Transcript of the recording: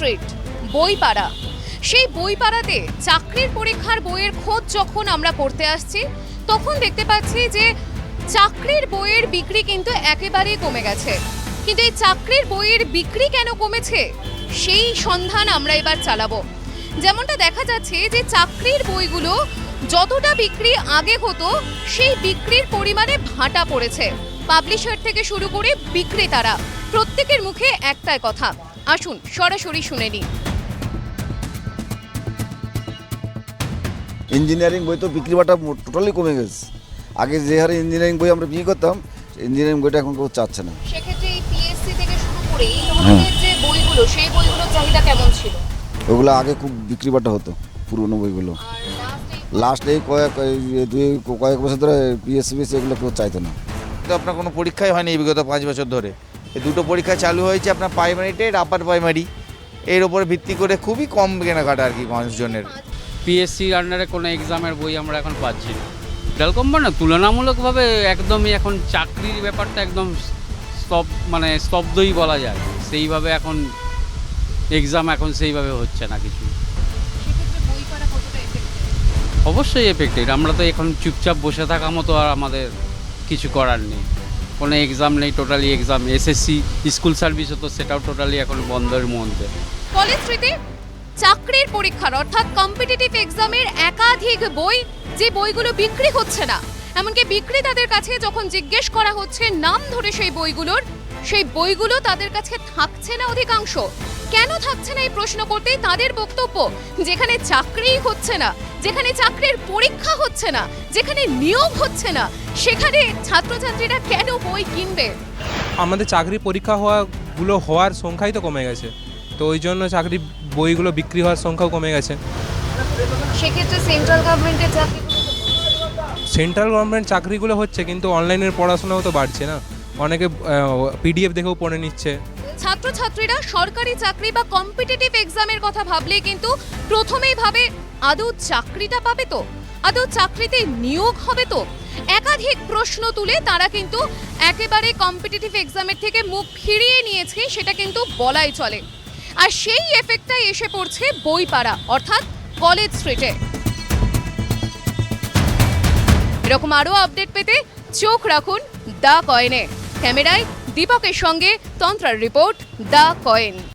Street, বইপাড়া। সেই বইপাড়াতে চাকরির পরীক্ষার বইয়ের খোঁজ যখন আমরা করতে আসছি, তখন দেখতে পাচ্ছি যে চাকরির বইয়ের বিক্রি কিন্তু একেবারেই কমে গেছে। কিন্তু এই চাকরির বইয়ের বিক্রি কেন কমেছে, সেই সন্ধান আমরা এবার চালাবো। যেমনটা দেখা যাচ্ছে যে চাকরির বইগুলো যতটা বিক্রি আগে হতো, সেই বিক্রির পরিমাণে ভাটা পড়েছে। পাবলিশার থেকে শুরু করে বিক্রেতারা প্রত্যেকের মুখে একটাই কথা। আসুন সরাসরি শুনে নিই। ইঞ্জিনিয়ারিং বই তো বিক্রি বাটা টোটালি কমে গেছে। আগে যে হারে ইঞ্জিনিয়ারিং বই আমরা বিক্রি করতাম, ইঞ্জিনিয়ারিং বইটা এখন কেউ চাচ্ছে না। সেক্ষেত্রে এই পিএসসি থেকে শুরু করে এই ধরনের যে বইগুলো, সেই বইগুলোর চাহিদা কেমন ছিল? ওগুলো আগে খুব বিক্রি বাটা হতো, পুরনো বইগুলো। লাস্ট এই কয়েক বছর ধরে পিএসসি এগুলো কেউ চাইতো না। তো আপনার কোনো পরীক্ষাই হয়নি বিগত 5 বছর ধরে। এই দুটো পরীক্ষা চালু হয়েছে আপনার প্রাইমারি টেট, আপার প্রাইমারি, এর উপরে ভিত্তি করে খুবই কম কেনাকাটা আর কি মানুষজনের। পিএসসির আন্ডারে কোনো এক্সামের বই আমরা এখন পাচ্ছি না। এরকম না, তুলনামূলকভাবে একদমই এখন চাকরির ব্যাপারটা একদম স্তব্ধই বলা যায়। সেইভাবে এখন এক্সাম এখন সেইভাবে হচ্ছে না কিছু। অবশ্যই এফেক্টেড। আমরা তো এখন চুপচাপ বসে থাকা মতো আর আমাদের কিছু করার নেই। কোনো এক্সাম নেই, totally exam. SSC school service হতো, সেটাও টোটালি এখন বন্ধের মধ্যে। কলেজ স্ট্রিটে চাকরির পরীক্ষার অর্থাৎ কম্পিটিটিভ এক্সামের একাধিক বই, যে বইগুলো বিক্রি হচ্ছে না, এমনকি বিক্রেতাদের কাছে যখন জিজ্ঞেস করা হচ্ছে নাম ধরে সেই বইগুলোর, সেই বইগুলো তাদের কাছে থাকছে না অধিকাংশ। কেন থাকছে না এই প্রশ্ন করতেই তাদের বক্তব্য, যেখানে চাকরিই হচ্ছে না, যেখানে চাকরির পরীক্ষা হচ্ছে না, যেখানে নিয়োগ হচ্ছে না, সেখানে ছাত্রছাত্রীরা কেন বই কিনবে? আমাদের চাকরি পরীক্ষা হওয়ার সংখ্যাই তো কমে গেছে, তো ওই জন্য চাকরি বইগুলো বিক্রি হওয়ার সংখ্যাও কমে গেছে। সেক্ষেত্রে সেন্ট্রাল গভর্নমেন্টের সেন্ট্রাল গভর্নমেন্ট চাকরিগুলো হচ্ছে, কিন্তু অনলাইনের পড়াশোনাও তো বাড়ছে না। অনেকে পিডিএফ দেখেও পড়ে নিচ্ছে। ছাত্রছাত্রীরা সরকারি চাকরি বা কম্পিটিটিভ এক্সামের কথা ভাবলেই কিন্তু প্রথমেই ভাবে আদৌ চাকরিটা পাবে তো, আদৌ চাকরিতে নিয়োগ হবে তো। একাধিক প্রশ্ন তুলে তারা কিন্তু একেবারে কম্পিটিটিভ এক্সামের থেকে মুখ ফিরিয়ে নিয়েছে, সেটা কিন্তু বলাই চলে। আর সেই এফেক্টটাই এসে পড়ছে বইপাড়া অর্থাৎ কলেজ স্ট্রিটে। এরকম আরও আপডেট পেতে চোখ রাখুন দ্য কয়েনে। ক্যামেরায় দীপকের সঙ্গে তন্ত্রার রিপোর্ট, দ্য কয়েন।